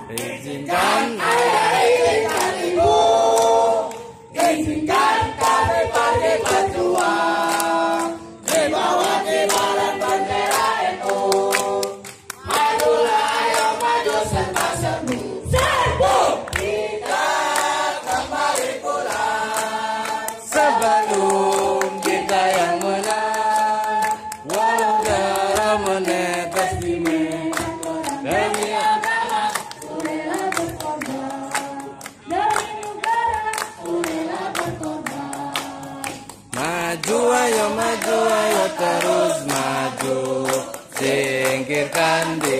Izinkan ayah, izinkan ibu, izinkan kami pergi berjuang di bawah kibaran bendera NU. Majulah, ayo maju serta serbu, serbu. Kita kembali pulang sebelum kita yang menang. Walau darah menetes di medan demi agama, ku rela berkorban. Demi negara, ku rela berkorban. Maju ayo terus maju, singkirkan diri.